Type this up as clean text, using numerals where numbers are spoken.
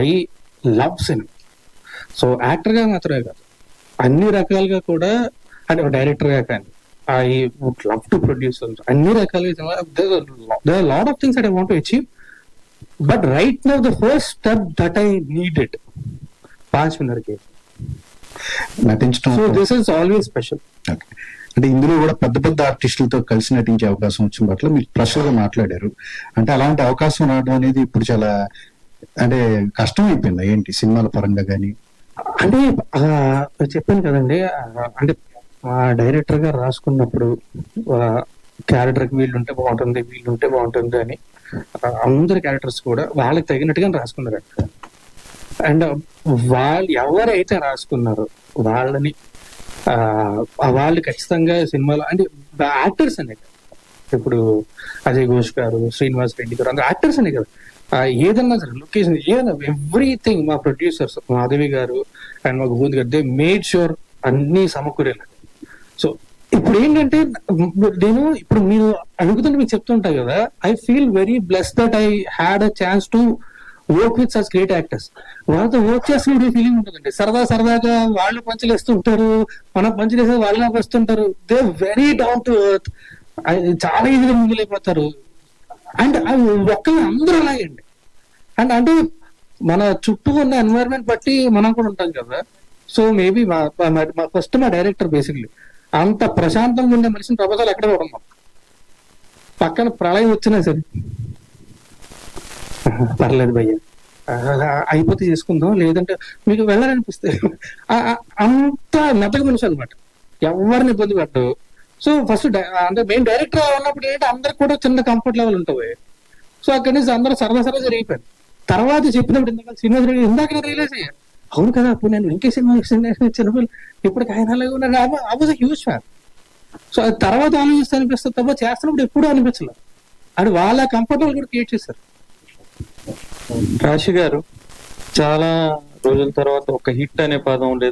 I love cinema. So యాక్టర్గా మాత్రమే కాదు, అన్ని రకాలుగా కూడా, అంటే డైరెక్టర్గా కానీ, I would love to produce అన్ని రకాలుగా. Lot of things that I want to achieve, but right now the first step that I needed 5 మినిట్కి నటించడం. So this is always special. Okay. అంటే ఇందులో కూడా పెద్ద పెద్ద ఆర్టిస్టులతో కలిసి నటించే అవకాశం వచ్చిన పట్ల మీరు స్పెషల్ గా మాట్లాడారు. అంటే అలాంటి అవకాశం రావడం అనేది ఇప్పుడు చాలా అంటే కష్టం అయిపోయింది ఏంటి సినిమాల పరంగా కానీ? అంటే చెప్పాను కదండి, అంటే మా డైరెక్టర్ గారు రాసుకున్నప్పుడు క్యారెక్టర్కి వీళ్ళు ఉంటే బాగుంటుంది, వీళ్ళు ఉంటే బాగుంటుంది అని అందరి క్యారెక్టర్స్ కూడా వాళ్ళకి తగినట్టుగా రాసుకున్నారు. అండ్ వాళ్ళు ఎవరైతే రాసుకున్నారో వాళ్ళని వాళ్ళు ఖచ్చితంగా సినిమాలో, అంటే యాక్టర్స్ అనే కదా, ఇప్పుడు అజయ్ ఘోష్ గారు, శ్రీనివాస్ రెడ్డి గారు, అందరూ యాక్టర్స్ అనే కదా. ఏదన్నా సరే లొకేషన్ ఏదైనా ఎవ్రీథింగ్ మా ప్రొడ్యూసర్స్ మాధవి గారు అండ్ మా గోవింద్ గారు దే మేడ్ ష్యూర్ అన్ని సమకూరేలా. సో ఇప్పుడు ఏంటంటే ఇప్పుడు మీరు అడుగుతుంటే మీకు చెప్తుంటా కదా, I feel very blessed that I had a chance to work with such great actors. వాళ్ళతో వర్క్ చేస్తున్న ఫీలింగ్ ఉంటుందండి. సరదాగా వాళ్ళు పంచలేస్తుంటారు, మనం పంచలేసే వాళ్ళ వస్తుంటారు. They very down to earth, చాలా ఈజీగా మిగిలిపోతారు. అండ్ ఒక్కరు అందరూ అలాగే అండి. అండ్ అంటే మన చుట్టూ ఉన్న ఎన్వైరన్మెంట్ బట్టి మనం కూడా ఉంటాం కదా. సో మేబీ ఫస్ట్ మా డైరెక్టర్ బేసిక్లీ అంత ప్రశాంతంగా ఉండే మనిషిని ప్రపంచాలు ఎక్కడ కూడా ఉన్నాం. పక్కన ప్రళయం వచ్చినా సరే పర్లేదు భయ్య, అయిపోతే చేసుకుందాం, లేదంటే మీకు వెళ్ళాలనిపిస్తే అంత మెత్తగా మనిషి అనమాట, ఎవరిని ఇబ్బంది పెట్టవు. సో ఫస్ట్ అంటే మెయిన్ డైరెక్టర్ ఉన్నప్పుడు ఏంటంటే అందరికి కూడా చిన్న కంఫర్ట్ లెవెల్ ఉంటుంది. సో అక్కడి నుంచి అందరూ సరదా జరిగిపోయారు. తర్వాత చెప్పినప్పుడు ఇందాక రియలైజ్ అయ్యా, అవును కదా, అప్పుడు నేను ఇంకే సినిమా చిన్నపిల్లలు ఇప్పటికి ఆయన అలాగే ఉన్నాడు. I was a huge fan. So అది తర్వాత ఆలోచిస్తే అనిపిస్తుంది తప్ప చేస్తున్నప్పుడు ఎప్పుడూ అనిపించలేదు. అది వాళ్ళ కంఫర్టబుల్ కూడా క్రియేట్ చేశారు. రాశి గారు చాలా రోజుల తర్వాత ఒక హిట్ అనే పదం లేదు